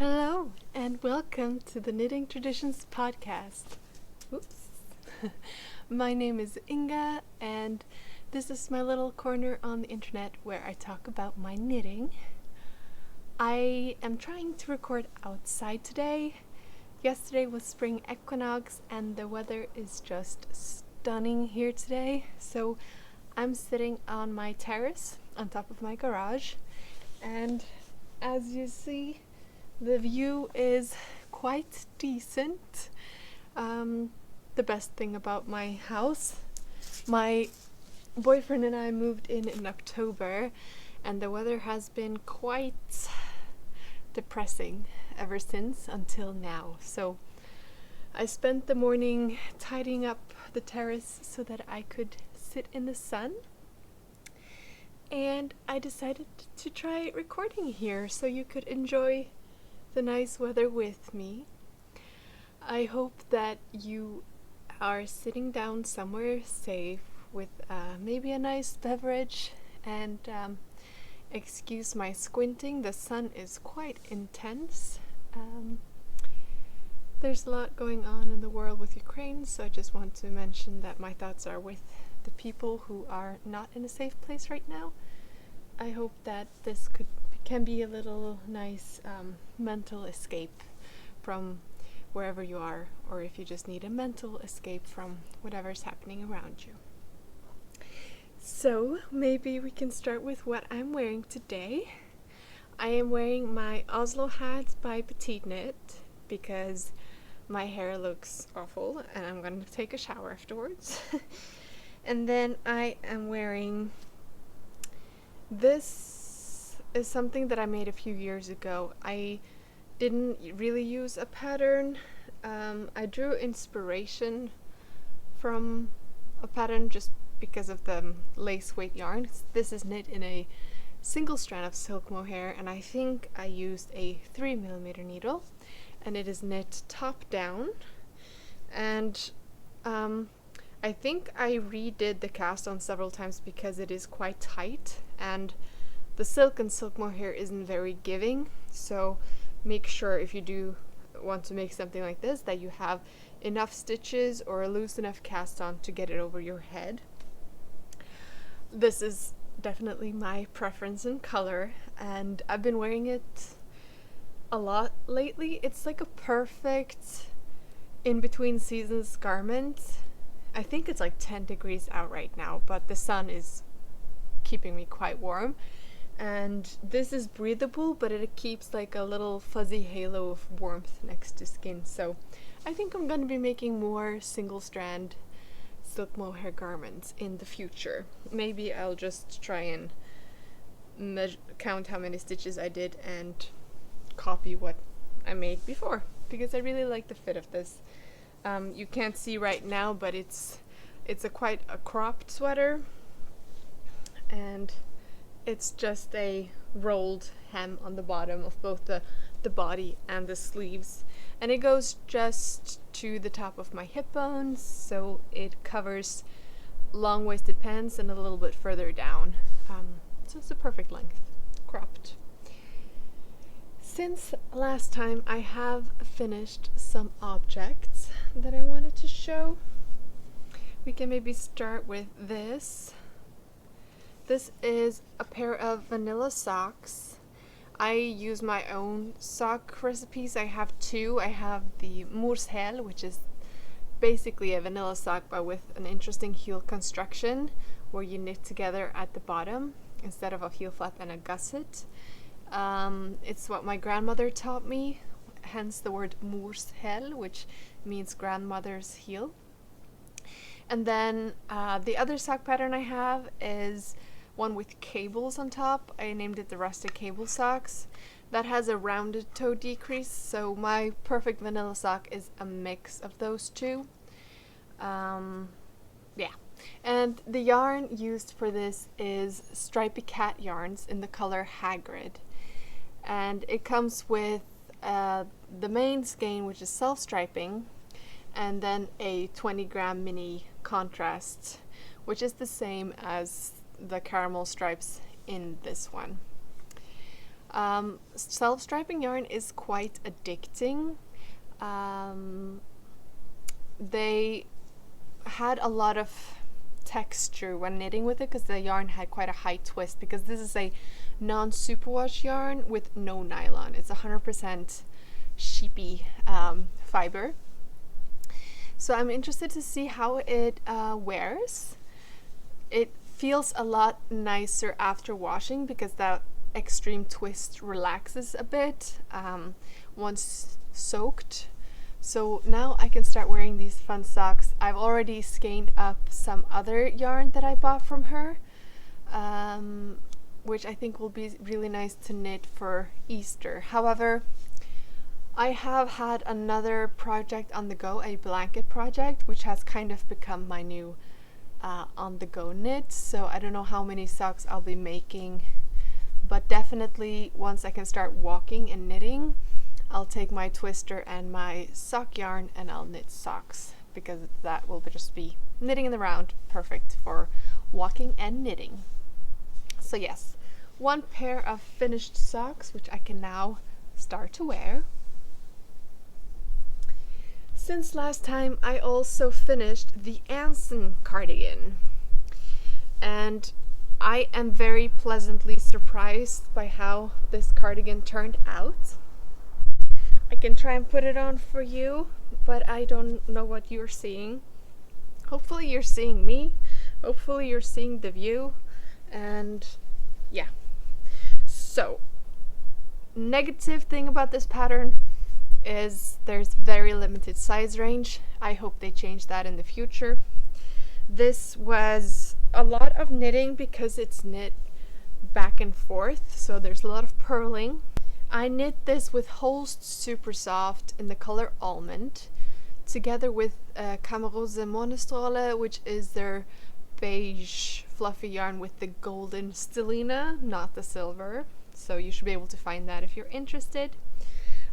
Hello and welcome to the Knitting Traditions podcast. Oops. My name is Inga and this is my little corner on the internet where I talk about my knitting. I am trying to record outside today. Yesterday was spring equinox and the weather is just stunning here today. So I'm sitting on my terrace on top of my garage, and as you see, the view is quite decent. The best thing about my house, my boyfriend and I moved in October, and the weather has been quite depressing ever since until now. So I spent the morning tidying up the terrace so that I could sit in the sun, and I decided to try recording here so you could enjoy the nice weather with me. I hope that you are sitting down somewhere safe with maybe a nice beverage, and excuse my squinting, the sun is quite intense. There's a lot going on in the world with Ukraine, so I just want to mention that my thoughts are with the people who are not in a safe place right now. I hope that this can be a little nice mental escape from wherever you are, or if you just need a mental escape from whatever's happening around you. So maybe we can start with what I'm wearing today. I am wearing my Oslo hat by Petite Knit because my hair looks awful and I'm going to take a shower afterwards. And then I am wearing, this is something that I made a few years ago. I didn't really use a pattern. I drew inspiration from a pattern just because of the lace weight yarn. This is knit in a single strand of silk mohair, and I think I used a 3mm needle, and it is knit top down. And I think I redid the cast on several times because it is quite tight, and the silk and silk mohair isn't very giving, so make sure if you do want to make something like this that you have enough stitches or a loose enough cast on to get it over your head. This is definitely my preference in color, and I've been wearing it a lot lately. It's like a perfect in-between seasons garment. I think it's like 10 degrees out right now, but the sun is keeping me quite warm. And this is breathable, but it keeps like a little fuzzy halo of warmth next to skin. So I think I'm going to be making more single strand silk mohair garments in the future. Maybe I'll just try and count how many stitches I did and copy what I made before, because I really like the fit of this. You can't see right now, but it's quite a cropped sweater, and it's just a rolled hem on the bottom of both the body and the sleeves, and it goes just to the top of my hip bones, so it covers long-waisted pants and a little bit further down. So it's the perfect length, cropped. Since last time, I have finished some objects that I wanted to show. We can maybe start with this. This is a pair of vanilla socks. I use my own sock recipes. I have two. I have the månestråle, which is basically a vanilla sock but with an interesting heel construction where you knit together at the bottom instead of a heel flap and a gusset. It's what my grandmother taught me, hence the word månestråle, which means grandmother's heel. And then the other sock pattern I have is one with cables on top. I named it the rustic cable socks. That has a rounded toe decrease, so my perfect vanilla sock is a mix of those two. Yeah. And the yarn used for this is stripey cat yarns in the color Hagrid. And it comes with the main skein, which is self-striping, and then a 20-gram mini contrast, which is the same as the caramel stripes in this one. Self-striping yarn is quite addicting. They had a lot of texture when knitting with it because the yarn had quite a high twist, because this is a non-superwash yarn with no nylon. It's 100% sheepy fiber. So I'm interested to see how it wears. It feels a lot nicer after washing because that extreme twist relaxes a bit once soaked. So now I can start wearing these fun socks. I've already skeined up some other yarn that I bought from her, which I think will be really nice to knit for Easter. However, I have had another project on the go, a blanket project, which has kind of become my new on the go knit. So I don't know how many socks I'll be making, but definitely once I can start walking and knitting, I'll take my twister and my sock yarn and I'll knit socks, because that will just be knitting in the round, perfect for walking and knitting. So yes, one pair of finished socks, which I can now start to wear. Since last time, I also finished the Anson cardigan, and I am very pleasantly surprised by how this cardigan turned out. I can try and put it on for you, but I don't know what you're seeing. Hopefully you're seeing me. Hopefully you're seeing the view. And yeah. So, negative thing about this pattern is there's very limited size range. I hope they change that in the future. This was a lot of knitting because it's knit back and forth, so there's a lot of purling. I knit this with holst supersoft in the color almond, together with camarose månestråle, which is their beige fluffy yarn with the golden stellina, not the silver. So you should be able to find that if you're interested.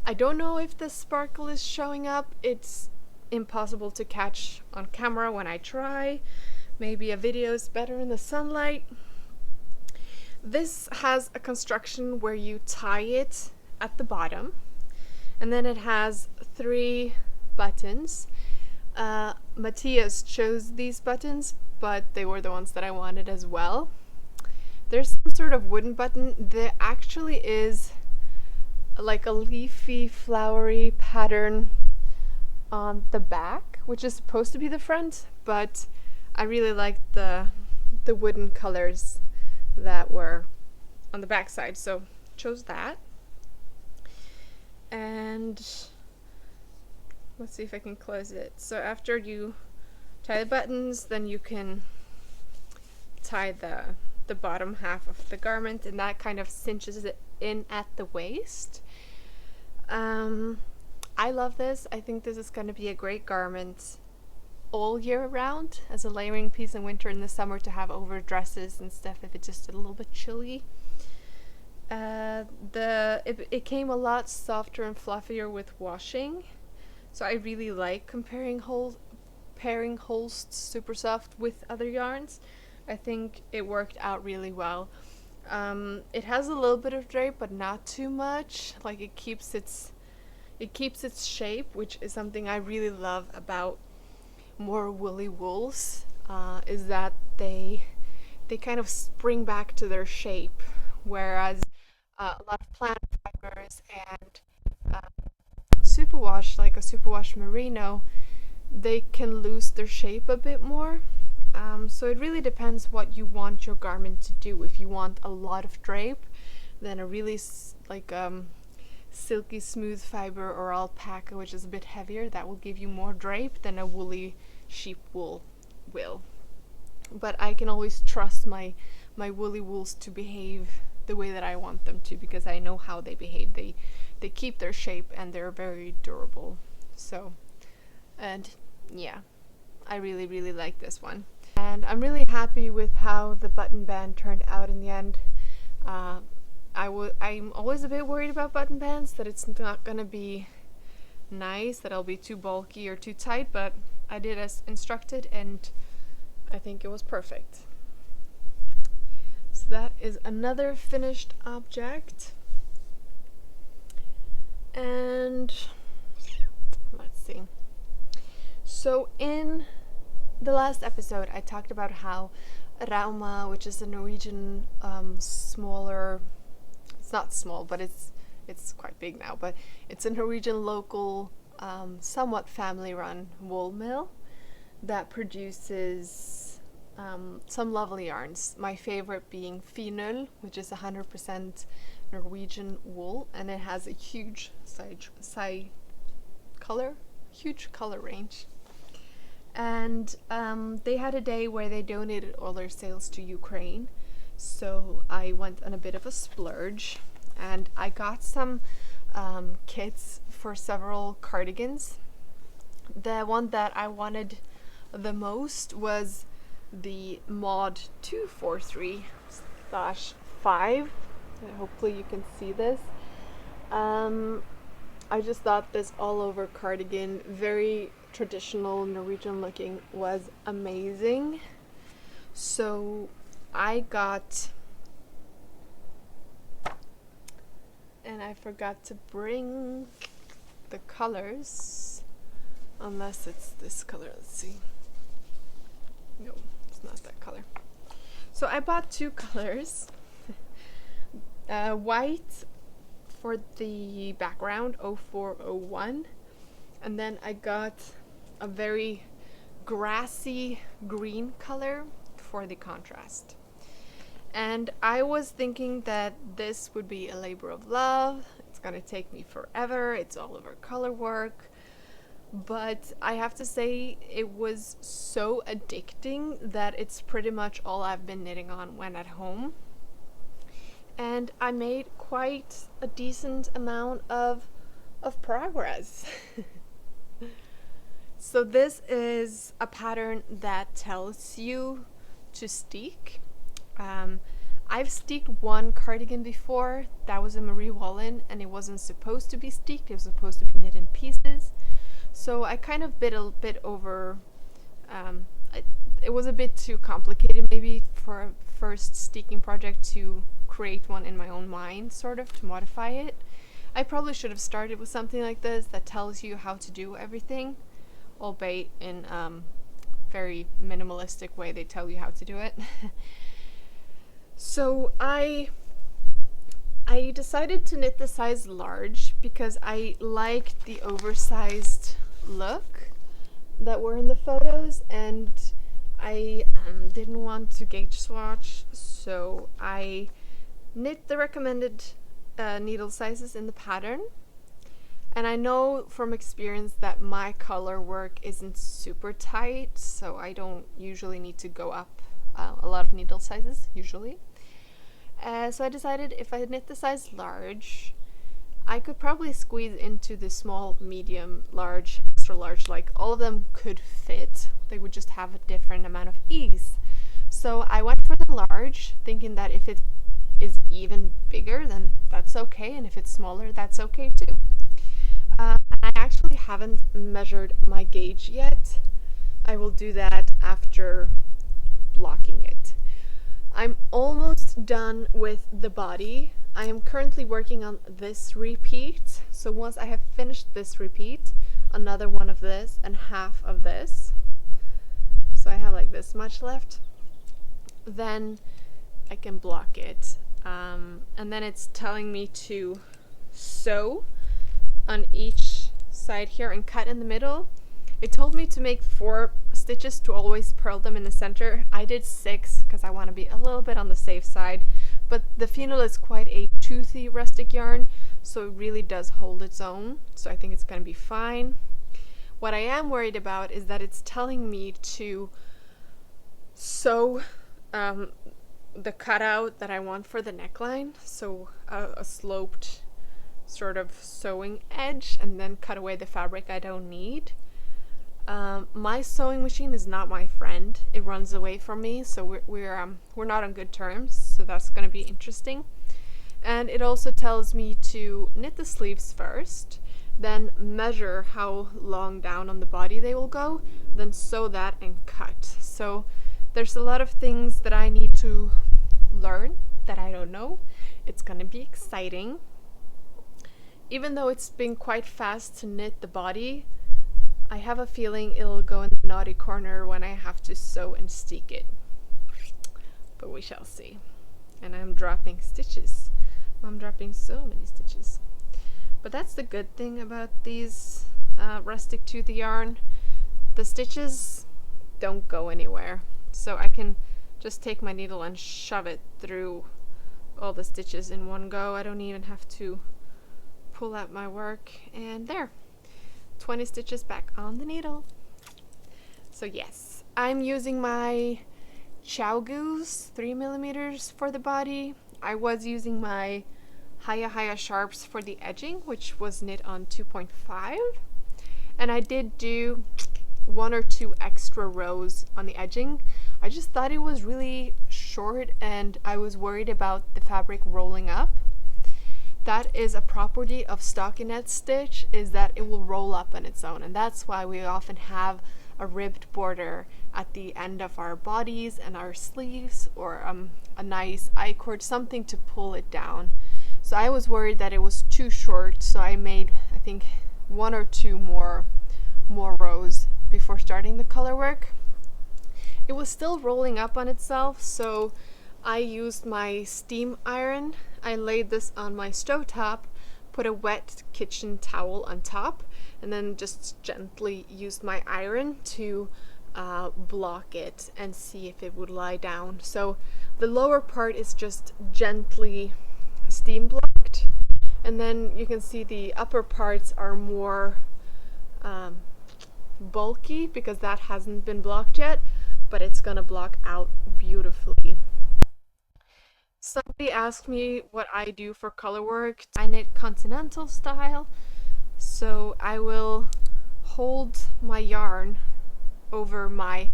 I don't know if the sparkle is showing up. It's impossible to catch on camera when I try. Maybe a video is better in the sunlight. This has a construction where you tie it at the bottom, and then it has 3 buttons. Matthias chose these buttons, but they were the ones that I wanted as well. There's some sort of wooden button. There actually is like a leafy, flowery pattern on the back, which is supposed to be the front, but I really liked the wooden colors that were on the back side, so chose that. And let's see if I can close it. So after you tie the buttons, then you can tie the bottom half of the garment, and that kind of cinches it in at the waist. I love this. I think this is going to be a great garment all year round as a layering piece in winter, in the summer to have over dresses and stuff if it's just a little bit chilly. It came a lot softer and fluffier with washing, so I really like pairing holst supersoft with other yarns. I think it worked out really well. It has a little bit of drape, but not too much. Like it keeps its shape, which is something I really love about more woolly wools, is that they kind of spring back to their shape, whereas a lot of plant fibers and superwash, like a superwash merino, they can lose their shape a bit more. So it really depends what you want your garment to do. If you want a lot of drape, then a really silky smooth fiber or alpaca, which is a bit heavier, that will give you more drape than a woolly sheep wool will. But I can always trust my woolly wools to behave the way that I want them to, because I know how they behave. They keep their shape and they're very durable. So, and yeah, I really, really like this one. And I'm really happy with how the button band turned out in the end. I'm always a bit worried about button bands, that it's not gonna be nice, that it'll be too bulky or too tight, but I did as instructed and I think it was perfect. So that is another finished object. And let's see. So in the last episode, I talked about how rauma, which is a Norwegian smaller, it's not small, but it's quite big now, but it's a Norwegian local, somewhat family-run wool mill that produces some lovely yarns. My favorite being finull, which is 100% Norwegian wool, and it has a huge huge color range. And they had a day where they donated all their sales to Ukraine, so I went on a bit of a splurge, and I got some kits for several cardigans. The one that I wanted the most was the mod 243/5. Hopefully you can see this. I just thought this all over cardigan, very traditional Norwegian looking, was amazing. So I got, and I forgot to bring the colors, unless it's this color. Let's see. No, it's not that color. So I bought two colors. White for the background, 0401, and then I got a very grassy green color for the contrast. And I was thinking that this would be a labor of love. It's gonna take me forever. It's all over color work. But I have to say, it was so addicting that it's pretty much all I've been knitting on when at home. And I made quite a decent amount of progress. So this is a pattern that tells you to steek. I've steeked one cardigan before. That was a Marie Wallin, and it wasn't supposed to be steeked. It was supposed to be knit in pieces. So I kind of bit a bit over. It was a bit too complicated maybe for a first steeking project to create one in my own mind, sort of, to modify it. I probably should have started with something like this that tells you how to do everything, albeit in very minimalistic way they tell you how to do it. So I decided to knit the size large because I liked the oversized look that were in the photos, and I didn't want to gauge swatch, so I knit the recommended needle sizes in the pattern. And I know from experience that my color work isn't super tight, so I don't usually need to go up a lot of needle sizes, usually. So I decided if I knit the size large, I could probably squeeze into the small, medium, large, extra large, like all of them could fit. They would just have a different amount of ease. So I went for the large, thinking that if it is even bigger, then that's okay, and if it's smaller, that's okay too. I actually haven't measured my gauge yet. I will do that after blocking it. I'm almost done with the body. I am currently working on this repeat. So once I have finished this repeat, another one of this and half of this. So I have like this much left. Then I can block it. And then it's telling me to sew on each side here and cut in the middle. It told me to make 4 stitches to always purl them in the center. I did 6 because I want to be a little bit on the safe side, but the finull is quite a toothy rustic yarn, so it really does hold its own, so I think it's going to be fine. What I am worried about is that it's telling me to sew the cutout that I want for the neckline, so a sloped sort of sewing edge, and then cut away the fabric I don't need. My sewing machine is not my friend. It runs away from me, so we're not on good terms, so that's going to be interesting. And it also tells me to knit the sleeves first, then measure how long down on the body they will go, then sew that and cut. So there's a lot of things that I need to learn that I don't know. It's going to be exciting. even though it's been quite fast to knit the body, I have a feeling it'll go in the naughty corner when I have to sew and steek it. But we shall see. And I'm dropping stitches. I'm dropping so many stitches. But that's the good thing about these rustic tooth yarn. The stitches don't go anywhere. So I can just take my needle and shove it through all the stitches in one go. I don't even have to pull out my work, and there, 20 stitches back on the needle. So yes, I'm using my Goose 3mm for the body. I was using my Haya Sharps for the edging, which was knit on 2.5, and I did do 1 or 2 extra rows on the edging. I just thought it was really short and I was worried about the fabric rolling up. That is a property of stockinette stitch, is that it will roll up on its own, and that's why we often have a ribbed border at the end of our bodies and our sleeves, or a nice I-cord, something to pull it down. So I was worried that it was too short, so I made, I think, 1 or 2 more rows before starting the color work. It was still rolling up on itself, so I used my steam iron. I laid this on my stovetop, put a wet kitchen towel on top, and then just gently used my iron to block it and see if it would lie down. So the lower part is just gently steam blocked, and then you can see the upper parts are more bulky because that hasn't been blocked yet, but it's gonna block out beautifully. Somebody asked me what I do for color work. I knit continental style, so I will hold my yarn over my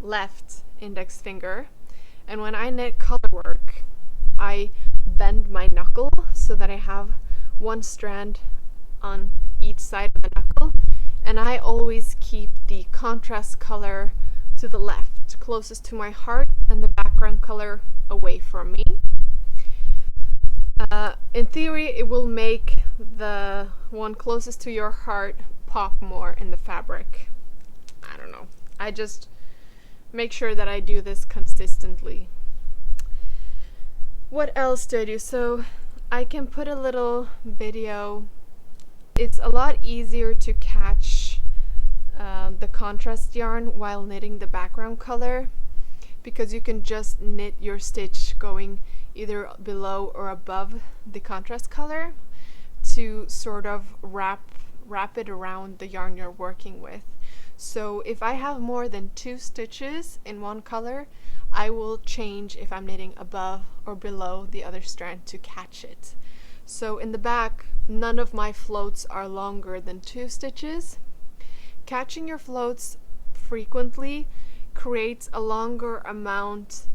left index finger, and when I knit color work, I bend my knuckle so that I have one strand on each side of the knuckle, and I always keep the contrast color to the left, closest to my heart, and the background color away from me. In theory, it will make the one closest to your heart pop more in the fabric. I don't know. I just make sure that I do this consistently. What else do I do? So I can put a little video. It's a lot easier to catch the contrast yarn while knitting the background color, because you can just knit your stitch going either below or above the contrast color to sort of wrap it around the yarn you're working with. So if I have more than 2 stitches in one color, I will change if I'm knitting above or below the other strand to catch it. So in the back, none of my floats are longer than 2 stitches. Catching your floats frequently creates a longer amount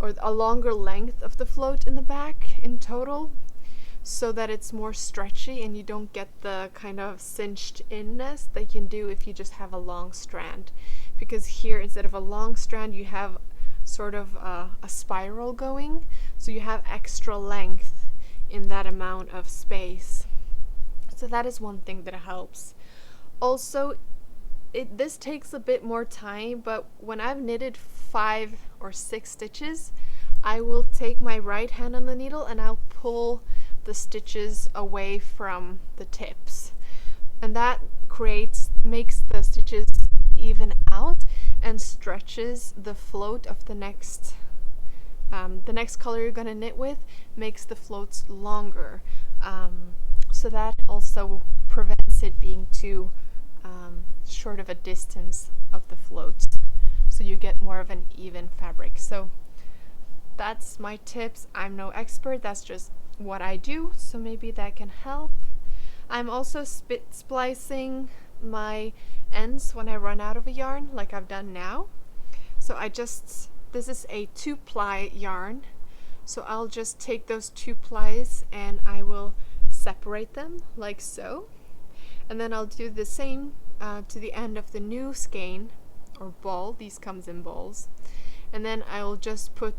or a longer length of the float in the back in total, so that it's more stretchy and you don't get the kind of cinched inness that you can do if you just have a long strand. Because here, instead of a long strand, you have sort of a spiral going, so you have extra length in that amount of space. So that is one thing that helps. Also, this takes a bit more time, but when I've knitted 5 or 6 stitches, I will take my right hand on the needle and I'll pull the stitches away from the tips, and that makes the stitches even out and stretches the float of the next color you're gonna knit with, makes the floats longer, so that also prevents it being too short of a distance of the float, so you get more of an even fabric. So that's my tips. I'm no expert, that's just what I do, so maybe that can help. I'm also splicing my ends when I run out of a yarn, like I've done now. So this is a 2-ply yarn, so I'll just take those 2 plies and I will separate them like so, and then I'll do the same to the end of the new skein or ball. These comes in balls, and then I'll just put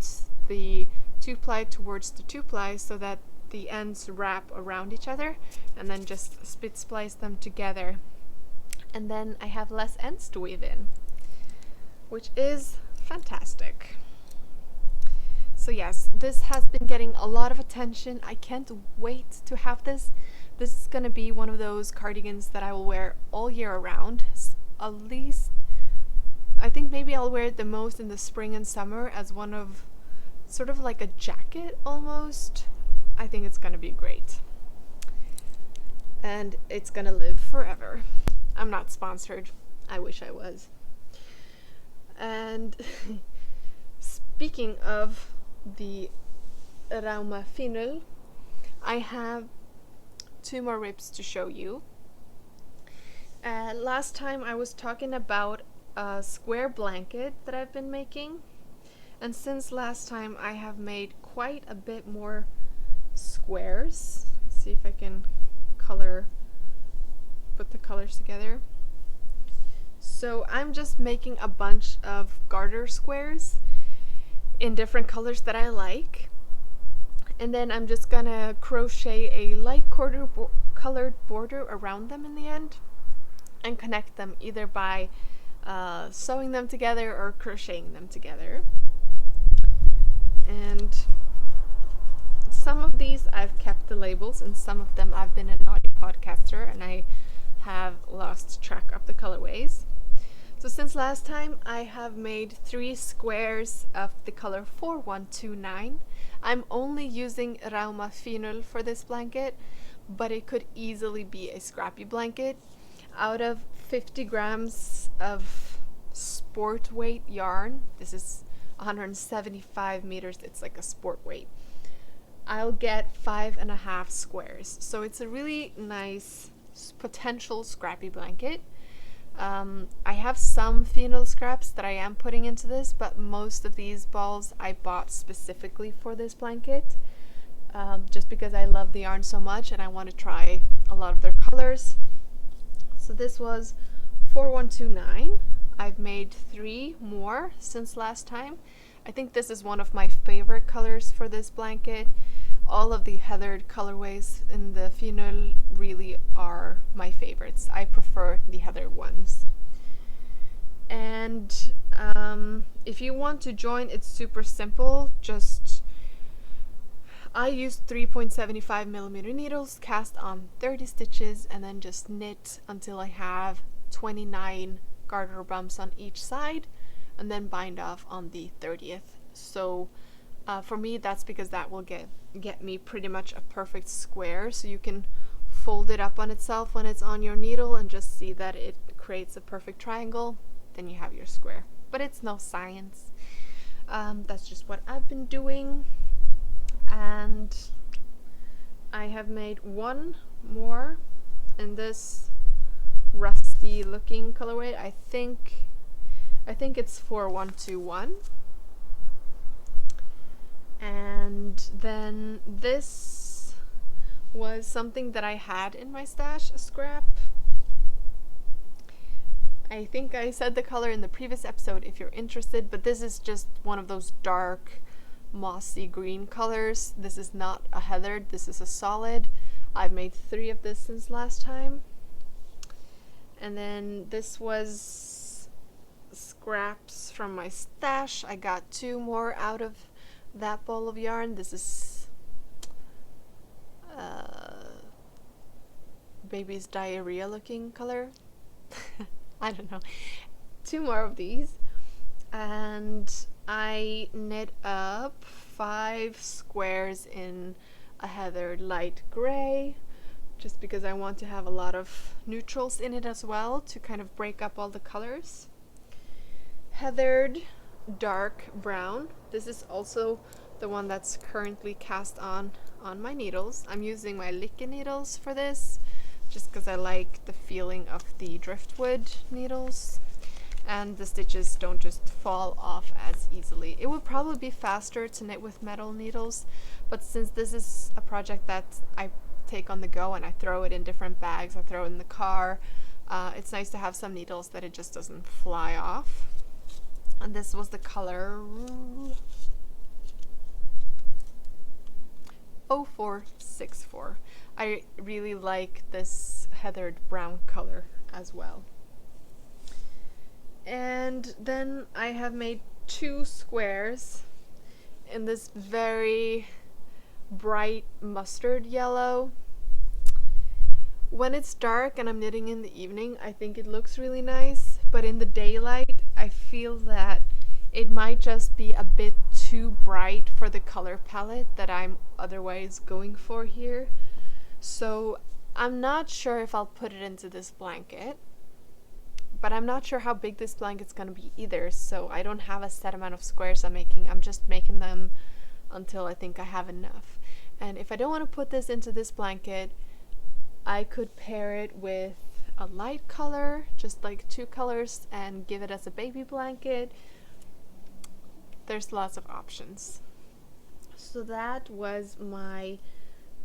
the 2-ply towards the 2-ply so that the ends wrap around each other, and then just split splice them together. And then I have less ends to weave in, which is fantastic. So yes, this has been getting a lot of attention. I can't wait to have this. This is gonna be one of those cardigans that I will wear all year around. At least, I think maybe I'll wear it the most in the spring and summer as one of, sort of like a jacket almost. I think it's gonna be great. And it's gonna live forever. I'm not sponsored. I wish I was. And speaking of the rauma finull, I have 2 more rips to show you. Last time I was talking about a square blanket that I've been making, and since last time I have made quite a bit more squares. Let's see if I can put the colors together. So I'm just making a bunch of garter squares in different colors that I like, and then I'm just gonna crochet a light colored border around them in the end and connect them either by sewing them together or crocheting them together. And some of these I've kept the labels, and some of them I've been a naughty podcaster and I have lost track of the colorways. So since last time I have made 3 squares of the color 4129. I'm only using rauma finull for this blanket, but it could easily be a scrappy blanket. Out of 50 grams of sport weight yarn, this is 175 meters, it's like a sport weight, I'll get 5.5 squares. So it's a really nice potential scrappy blanket. I have some finull scraps that I am putting into this, but most of these balls I bought specifically for this blanket, just because I love the yarn so much and I want to try a lot of their colors. So this was 4129. I've made 3 more since last time. I think this is one of my favorite colors for this blanket. All of the heathered colorways in the finull really are my favorites. I prefer the heathered ones. And if you want to join, it's super simple. I used 3.75 millimeter needles, cast on 30 stitches, and then just knit until I have 29 garter bumps on each side, and then bind off on the 30th. So for me, that's because that will get me pretty much a perfect square. So you can fold it up on itself when it's on your needle and just see that it creates a perfect triangle. Then you have your square. But it's no science. That's just what I've been doing. And I have made 1 more in this rusty looking colorway. I think it's 4121. And then this was something that I had in my stash, a scrap. I think I said the color in the previous episode if you're interested, but this is just one of those dark mossy green colors. This is not a heathered, this is a solid. I've made 3 of this since last time. And then this was scraps from my stash. I got 2 more out of that ball of yarn. This is baby's diarrhea looking color. I don't know. 2 more of these, and I knit up 5 squares in a heathered light gray, just because I want to have a lot of neutrals in it as well to kind of break up all the colors. Heathered dark brown. This is also the one that's currently cast on my needles. I'm using my Lykke needles for this, just because I like the feeling of the driftwood needles, and the stitches don't just fall off as easily. It would probably be faster to knit with metal needles, but since this is a project that I take on the go and I throw it in different bags, I throw it in the car, it's nice to have some needles that it just doesn't fly off. And this was the color 0464. I really like this heathered brown color as well. And then I have made 2 squares in this very bright mustard yellow. When it's dark and I'm knitting in the evening, I think it looks really nice, but in the daylight, I feel that it might just be a bit too bright for the color palette that I'm otherwise going for here. So I'm not sure if I'll put it into this blanket, but I'm not sure how big this blanket's gonna be either, so I don't have a set amount of squares I'm making. I'm just making them until I think I have enough. And if I don't want to put this into this blanket, I could pair it with a light color, just like 2 colors, and give it as a baby blanket. There's lots of options. So that was my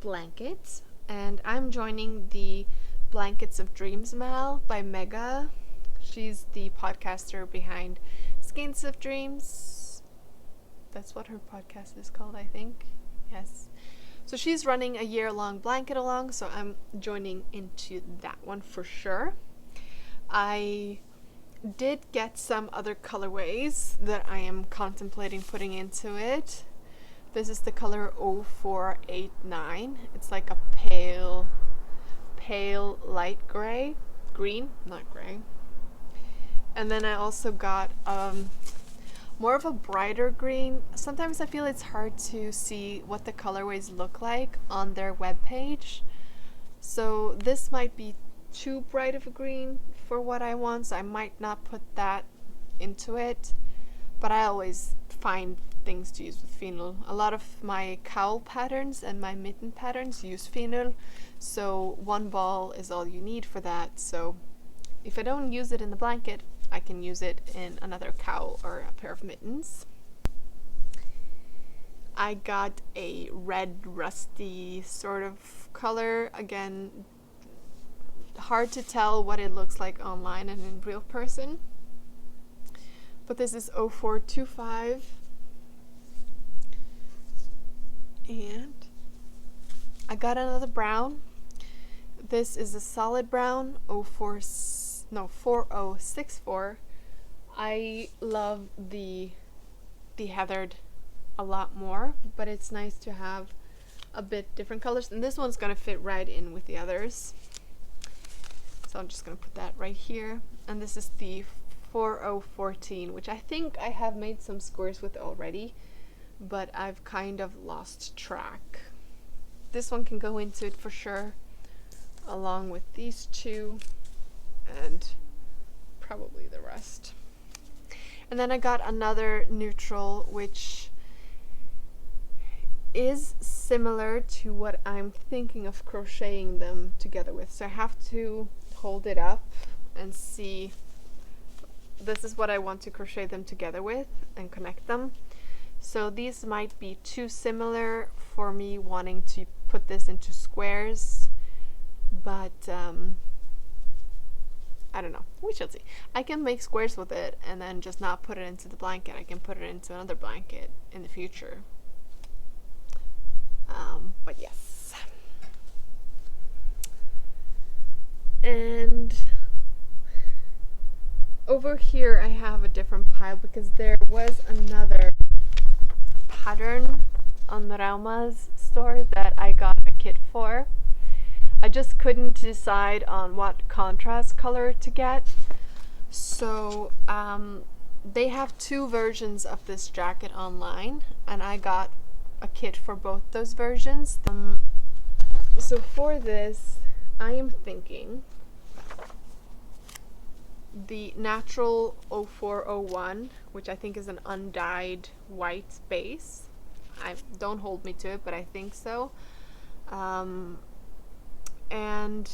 blanket, and I'm joining the Blankets of Dreams Mal by Mega. She's the podcaster behind Skeins of Dreams. That's what her podcast is called, I think. Yes. So she's running a year-long blanket along, so I'm joining into that one for sure. I did get some other colorways that I am contemplating putting into it. This is the color 0489. It's like a pale light gray. Green, not gray. And then I also got more of a brighter green. Sometimes I feel it's hard to see what the colorways look like on their webpage. So this might be too bright of a green for what I want, so I might not put that into it. But I always find things to use with finull. A lot of my cowl patterns and my mitten patterns use finull, so 1 ball is all you need for that. So if I don't use it in the blanket, I can use it in another cowl or a pair of mittens. I got a red rusty sort of color. Again, hard to tell what it looks like online and in real person. But this is 0425. And I got another brown. This is a solid brown, 4064. I love the heathered a lot more, but it's nice to have a bit different colors, and this one's gonna fit right in with the others. So I'm just gonna put that right here. And this is the 4014, which I think I have made some squares with already, but I've kind of lost track. This one can go into it for sure, along with these 2 and probably the rest. And then I got another neutral, which is similar to what I'm thinking of crocheting them together with. So I have to hold it up and see. This is what I want to crochet them together with and connect them. So these might be too similar for me wanting to put this into squares, but I don't know. We shall see. I can make squares with it and then just not put it into the blanket. I can put it into another blanket in the future. But yes. And over here I have a different pile because there was another pattern on the Rauma's store that I got a kit for. I just couldn't decide on what contrast color to get. So they have 2 versions of this jacket online, and I got a kit for both those versions. So for this, I am thinking the natural 0401, which I think is an undyed white base. Don't hold me to it, but I think so. And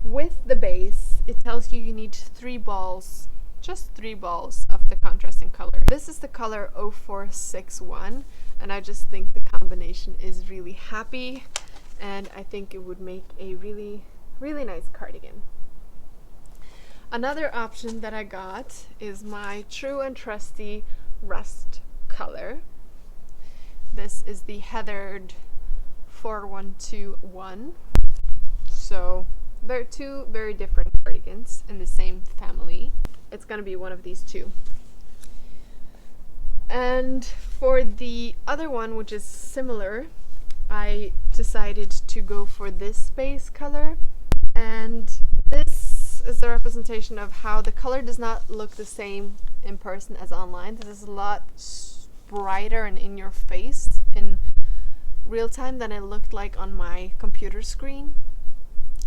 with the base, it tells you need 3 balls, just 3 balls of the contrasting color. This is the color 0461, and I just think the combination is really happy, and I think it would make a really, really nice cardigan. Another option that I got is my true and trusty rust color. This is the heathered 4121. So they're two very different cardigans in the same family. It's gonna be one of these two. And for the other one, which is similar, I decided to go for this base color. And this is the representation of how the color does not look the same in person as online. This is a lot brighter and in your face in real time than it looked like on my computer screen.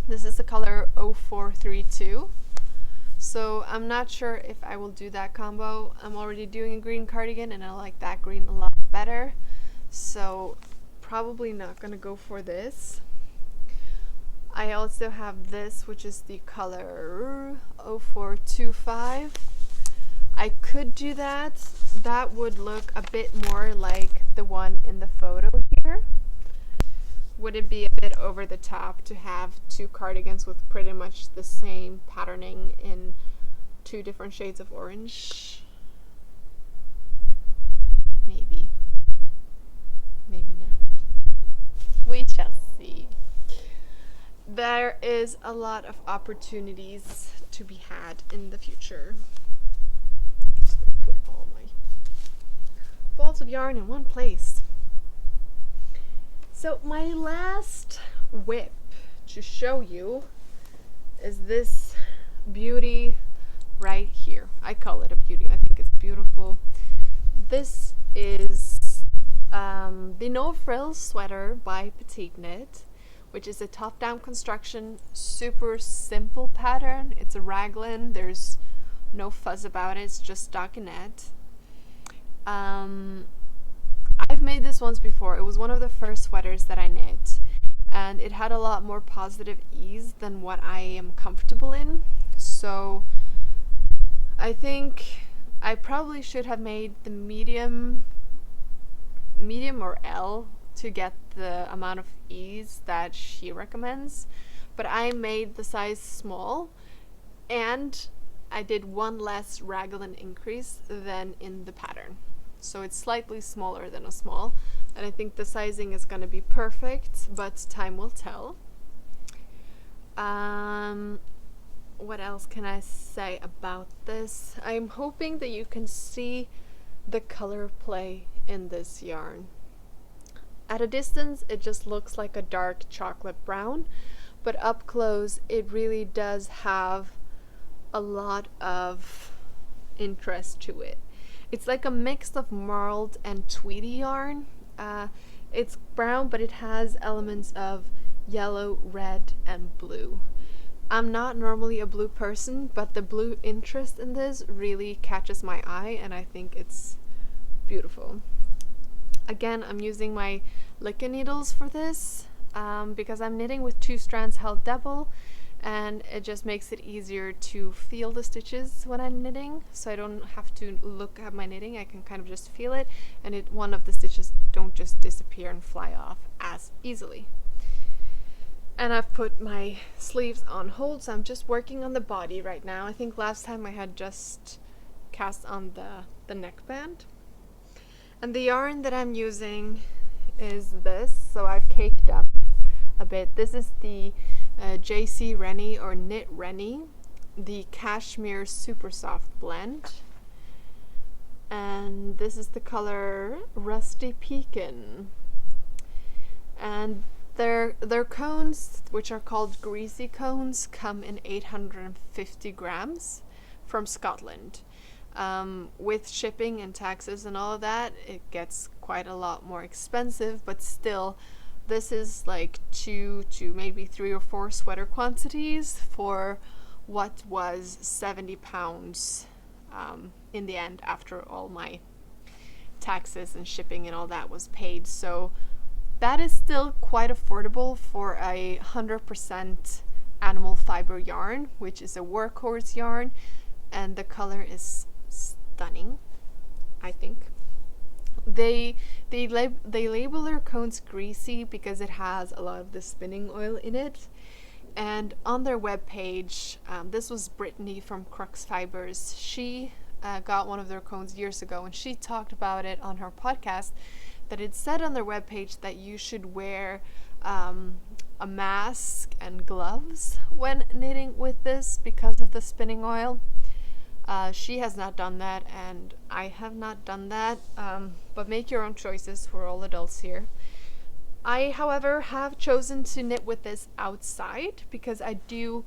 This is the color 0432. So I'm not sure if I will do that combo. I'm already doing a green cardigan and I like that green a lot better. So probably not gonna go for this. I also have this, which is the color 0425. I could do that. That would look a bit more like the one in the photo here. Would it be a bit over the top to have two cardigans with pretty much the same patterning in two different shades of orange? Maybe. Maybe not. We shall see. There is a lot of opportunities to be had in the future. Just gonna put all my balls of yarn in one place. So my last whip to show you is this beauty right here. I call it a beauty. I think it's beautiful. This is the No Frill Sweater by Petite Knit, which is a top-down construction, super simple pattern. It's a raglan. There's no fuzz about it. It's just stockinette. I've made this once before. It was one of the first sweaters that I knit, and it had a lot more positive ease than what I am comfortable in. So I think I probably should have made the medium or L to get the amount of ease that she recommends, but I made the size small, and I did one less raglan increase than in the pattern. So it's slightly smaller than a small, and I think the sizing is going to be perfect, but time will tell. What else can I say about this? I'm hoping that you can see the color play in this yarn. At a distance, it just looks like a dark chocolate brown, but up close, it really does have a lot of interest to it. It's like a mix of marled and tweedy yarn. It's brown, but it has elements of yellow, red, and blue. I'm not normally a blue person, but the blue interest in this really catches my eye, and I think it's beautiful. Again, I'm using my Licka needles for this because I'm knitting with 2 strands held double, and it just makes it easier to feel the stitches when I'm knitting, so I don't have to look at my knitting. I can kind of just feel it, and one of the stitches don't just disappear and fly off as easily. And I've put my sleeves on hold, so I'm just working on the body right now. I think last time I had just cast on the neckband. And the yarn that I'm using is this, so I've caked up a bit. This is the JC-Rennie or knitrennie, the cashmere supersoft blend. And this is the color Rusty Pecan. And their cones, which are called greasy cones, come in 850 grams from Scotland. With shipping and taxes and all of that, it gets quite a lot more expensive, but still, this is like 2 to maybe 3 or 4 sweater quantities for what was 70 pounds in the end, after all my taxes and shipping and all that was paid. So that is still quite affordable for a 100% animal fiber yarn, which is a workhorse yarn, and the color is stunning, I think. They label their cones greasy because it has a lot of the spinning oil in it. And on their webpage, this was Brittany from Crux Fibers. She got one of their cones years ago, and she talked about it on her podcast, that it said on their webpage that you should wear a mask and gloves when knitting with this because of the spinning oil. She has not done that, and I have not done that, but make your own choices. We're all adults here. I, however, have chosen to knit with this outside because I do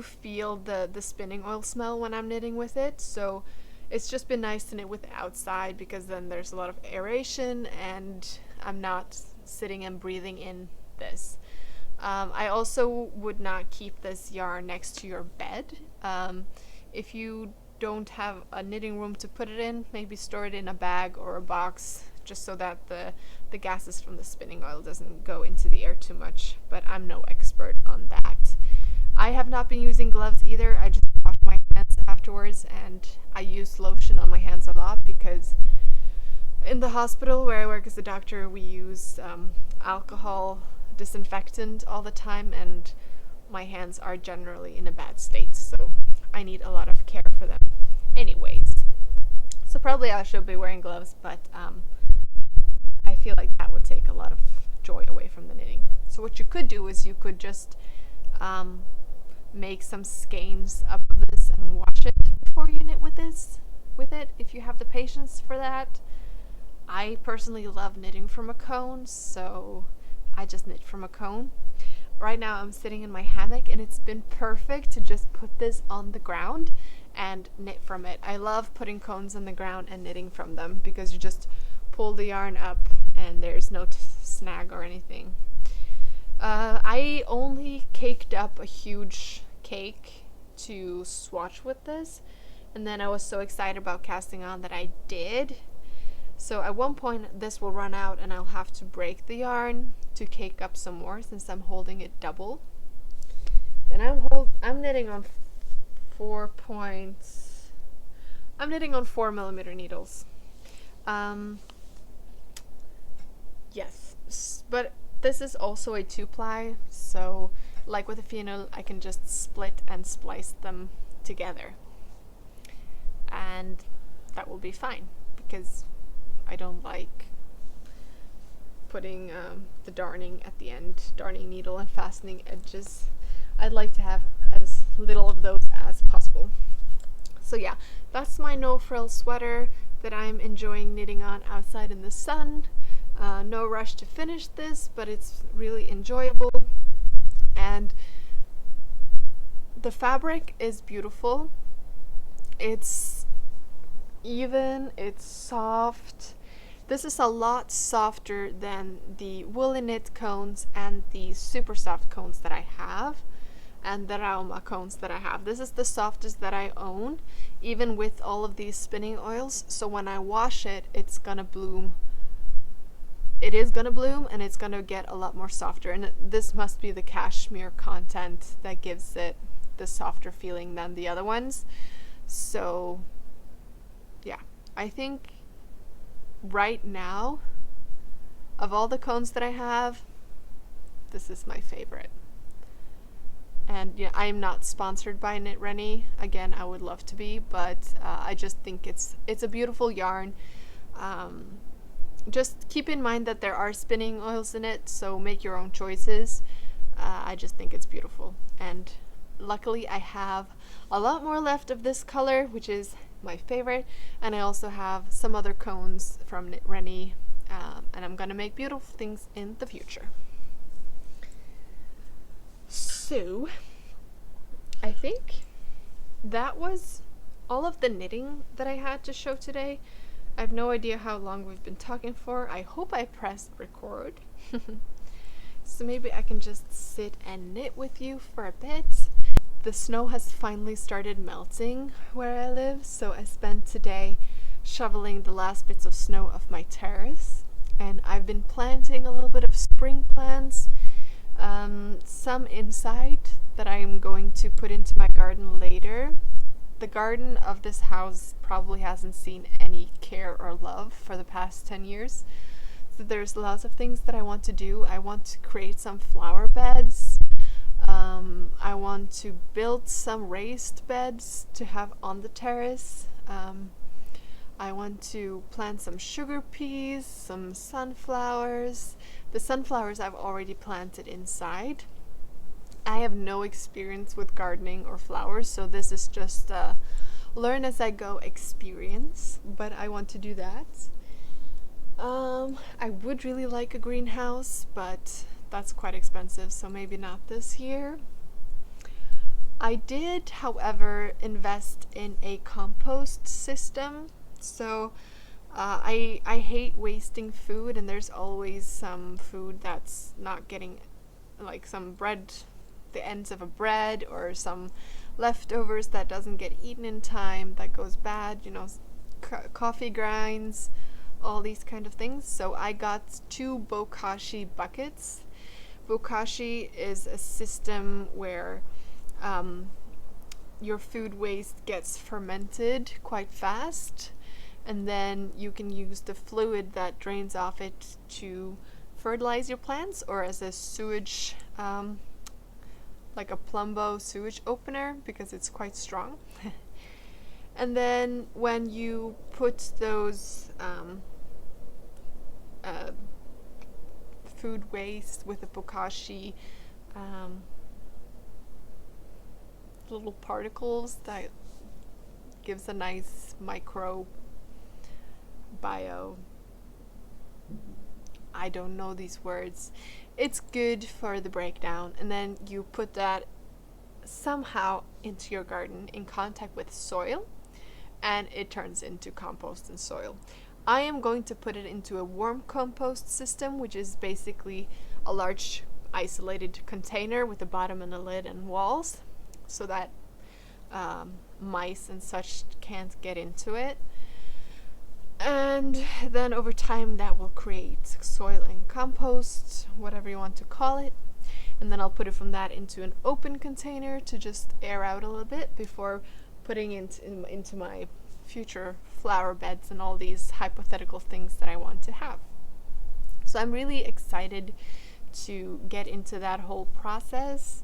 feel the spinning oil smell when I'm knitting with it, so it's just been nice to knit with it outside because then there's a lot of aeration and I'm not sitting and breathing in this. I also would not keep this yarn next to your bed. If you don't have a knitting room to put it in, maybe store it in a bag or a box just so that the gases from the spinning oil doesn't go into the air too much, but I'm no expert on that. I have not been using gloves either. I just wash my hands afterwards, and I use lotion on my hands a lot because in the hospital where I work as a doctor, we use alcohol disinfectant all the time, and my hands are generally in a bad state, so I need a lot of care for them anyways. So probably I should be wearing gloves, but I feel like that would take a lot of joy away from the knitting. So what you could do is you could just make some skeins up of this and wash it before you knit with it if you have the patience for that. I personally love knitting from a cone, so I just knit from a cone. Right now I'm sitting in my hammock and it's been perfect to just put this on the ground and knit from it. I love putting cones on the ground and knitting from them because you just pull the yarn up and there's no snag or anything. I only caked up a huge cake to swatch with this, and then I was so excited about casting on that I did. So at one point this will run out and I'll have to break the yarn to cake up some more since I'm holding it double. And I'm knitting on 4mm needles. Yes, but this is also a 2-ply, so like with a finull, I can just split and splice them together, and that will be fine because I don't like putting the darning at the end, darning needle and fastening edges. I'd like to have as little of those as possible. So yeah, that's my no frill sweater that I'm enjoying knitting on outside in the sun. No rush to finish this, but it's really enjoyable, and the fabric is beautiful. It's even, it's soft. This is a lot softer than the woolly knit cones and the super soft cones that I have, and the rauma cones that I have. This is the softest that I own, even with all of these spinning oils, so when I wash it, it's gonna bloom. It is gonna bloom and it's gonna get a lot more softer, and this must be the cashmere content that gives it the softer feeling than the other ones. So yeah, I think right now of all the cones that I have, this is my favorite. And yeah, I'm not sponsored by knitrennie. Again, I would love to be, but I just think it's a beautiful yarn. Just keep in mind that there are spinning oils in it, so make your own choices. I just think it's beautiful, and luckily I have a lot more left of this color, which is my favorite, and I also have some other cones from knitrennie, and I'm gonna make beautiful things in the future. So I think that was all of the knitting that I had to show today. I have no idea how long we've been talking for. I hope I pressed record. So maybe I can just sit and knit with you for a bit. The snow has finally started melting where I live, so I spent today shoveling the last bits of snow off my terrace, and I've been planting a little bit of spring plants, some inside that I am going to put into my garden later. The garden of this house probably hasn't seen any care or love for the past 10 years. So there's lots of things that I want to do. I want to create some flower beds. I want to build some raised beds to have on the terrace. I want to plant some sugar peas, some sunflowers. The sunflowers I've already planted inside. I have no experience with gardening or flowers, so this is just a learn as I go experience, but I want to do that. I would really like a greenhouse, but that's quite expensive, so maybe not this year. I did, however, invest in a compost system. So I hate wasting food, and there's always some food that's not getting, like some bread, the ends of a bread, or some leftovers that doesn't get eaten in time, that goes bad, coffee grinds, all these kind of things. So I got 2 bokashi buckets. Bokashi is a system where your food waste gets fermented quite fast, and then you can use the fluid that drains off it to fertilize your plants, or as a sewage, like a Plumbo sewage opener, because it's quite strong. And then when you put those food waste with the bokashi little particles, that gives a nice micro bio, I don't know these words. It's good for the breakdown, and then you put that somehow into your garden in contact with soil, and it turns into compost and soil. I am going to put it into a warm compost system, which is basically a large isolated container with a bottom and a lid and walls, so that mice and such can't get into it. And then over time that will create soil and compost, whatever you want to call it. And then I'll put it from that into an open container to just air out a little bit before putting it into my future flower beds and all these hypothetical things that I want to have. So I'm really excited to get into that whole process.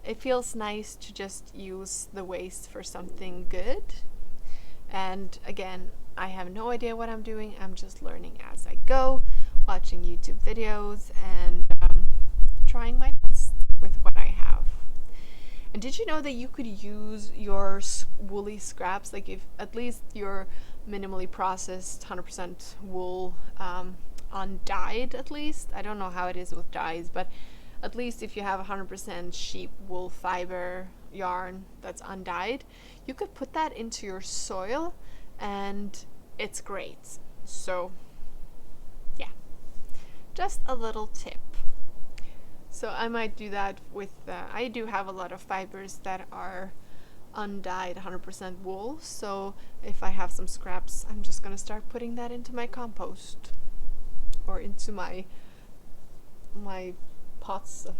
It feels nice to just use the waste for something good. And again, I have no idea what I'm doing. I'm just learning as I go, watching YouTube videos, and trying my best with what I have. And did you know that you could use your woolly scraps, like if at least your minimally processed 100% wool, undyed at least? I don't know how it is with dyes, but at least if you have 100% sheep wool fiber yarn that's undyed, you could put that into your soil, and it's great. So yeah, just a little tip. So I might do that with, I do have a lot of fibers that are undyed 100% wool, so if I have some scraps, I'm just gonna start putting that into my compost, or into my pots of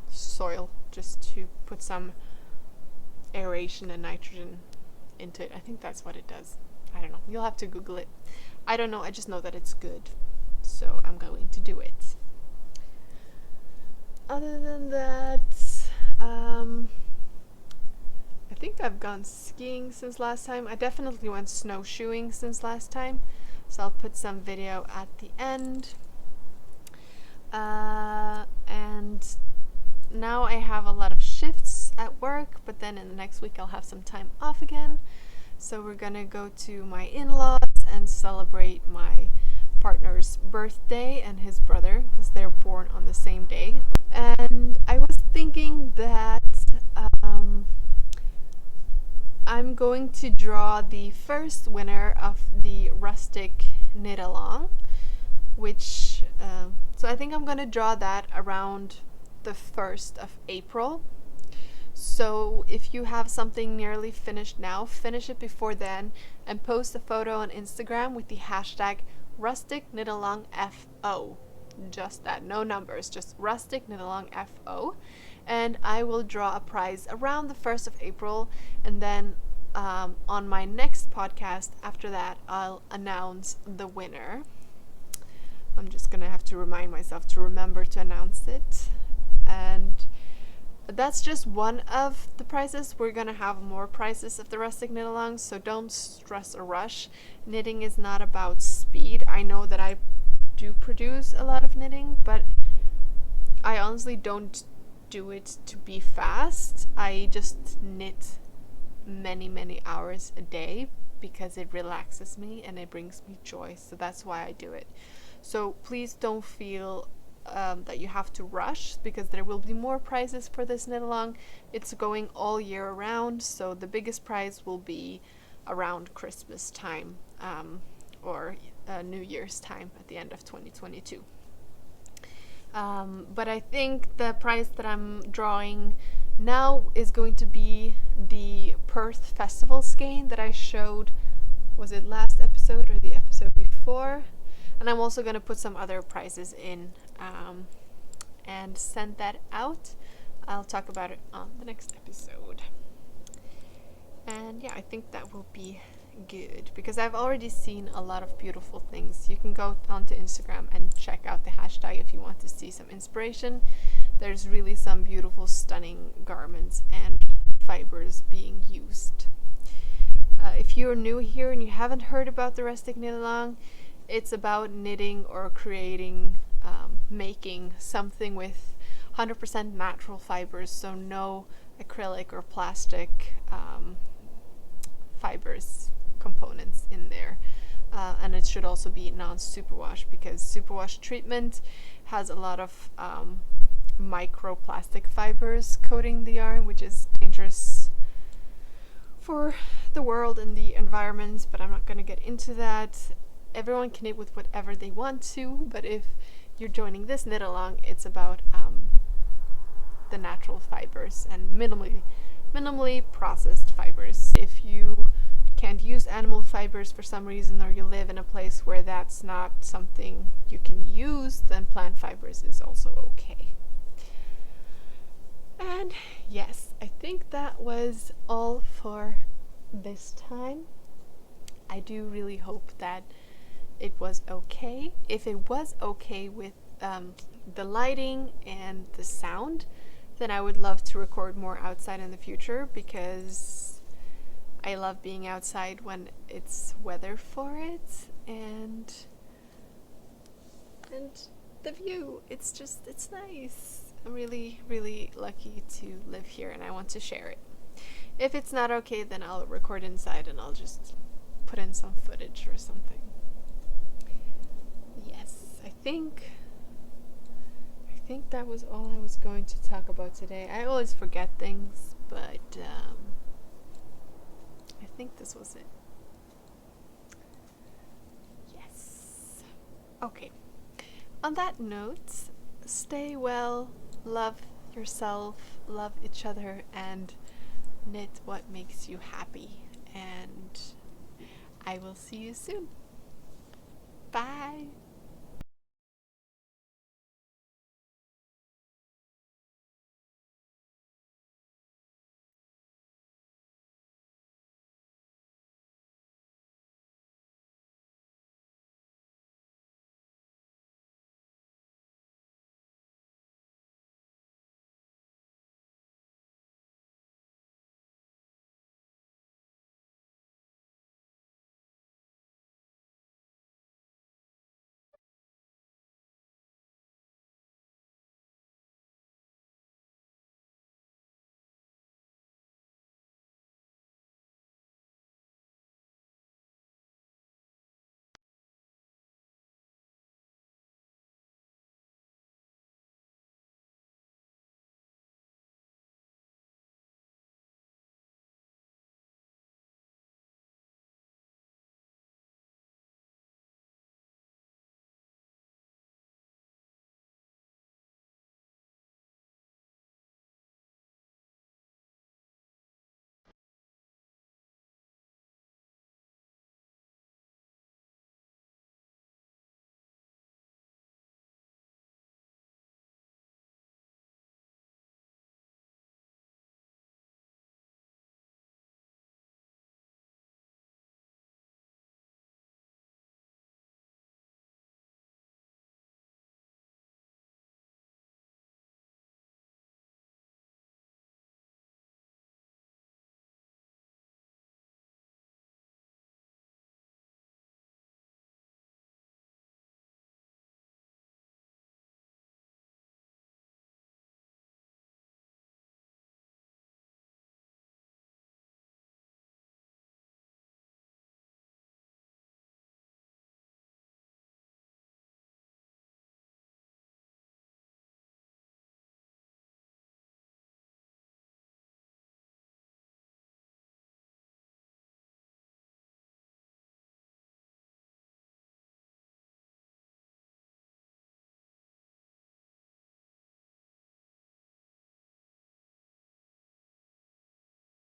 soil, just to put some aeration and nitrogen into it. I think that's what it does. I don't know. You'll have to Google it. I don't know. I just know that it's good. So I'm going to do it. Other than that, I think I've gone skiing since last time. I definitely went snowshoeing since last time. So I'll put some video at the end. And now I have a lot of shifts at work, but then in the next week I'll have some time off again. So we're gonna go to my in-laws and celebrate my partner's birthday and his brother, because they're born on the same day. And I was thinking that I'm going to draw the first winner of the rustic knit along, which so I think I'm gonna draw that around the 1st of April. So if you have something nearly finished now, finish it before then, and post a photo on Instagram with the hashtag rusticknitalongfo. Just that, no numbers, just rusticknitalongfo. And I will draw a prize around the 1st of April, and then on my next podcast after that, I'll announce the winner. I'm just gonna have to remind myself to remember to announce it. And That's just one of the prizes. We're gonna have more prizes of the rustic knit alongs, so don't stress or rush. Knitting is not about speed. I know that I do produce a lot of knitting, but I honestly don't do it to be fast. I just knit many hours a day because it relaxes me and it brings me joy. So that's why I do it. So please don't feel that you have to rush, because there will be more prizes for this knit along. It's going all year around, so the biggest prize will be around Christmas time or New Year's time at the end of 2022. But I think the prize that I'm drawing now is going to be the Perth Festival skein that I showed, was it last episode or the episode before? And I'm also going to put some other prizes in and send that out. I'll talk about it on the next episode. And yeah, I think that will be good, because I've already seen a lot of beautiful things. You can go onto Instagram and check out the hashtag if you want to see some inspiration. There's really some beautiful, stunning garments and fibers being used. If you're new here and you haven't heard about the rustic knit along, it's about knitting or creating, making something with 100% natural fibers, so no acrylic or plastic fibers components in there. And it should also be non-superwash, because superwash treatment has a lot of microplastic fibers coating the yarn, which is dangerous for the world and the environment, but I'm not going to get into that. Everyone can knit with whatever they want to, but if you're joining this knit along, it's about the natural fibers and minimally processed fibers. If you can't use animal fibers for some reason, or you live in a place where that's not something you can use, then plant fibers is also okay. And yes, I think that was all for this time. I do really hope that it was okay. If it was okay with the lighting and the sound, then I would love to record more outside in the future, because I love being outside when it's weather for it, and the view, it's nice. I'm really lucky to live here, and I want to share it. If it's not okay, then I'll record inside and I'll just put in some footage or something. Yes, I think that was all I was going to talk about today. I always forget things, but I think this was it. Yes. Okay. On that note, stay well, love yourself, love each other, and knit what makes you happy. And I will see you soon. Bye.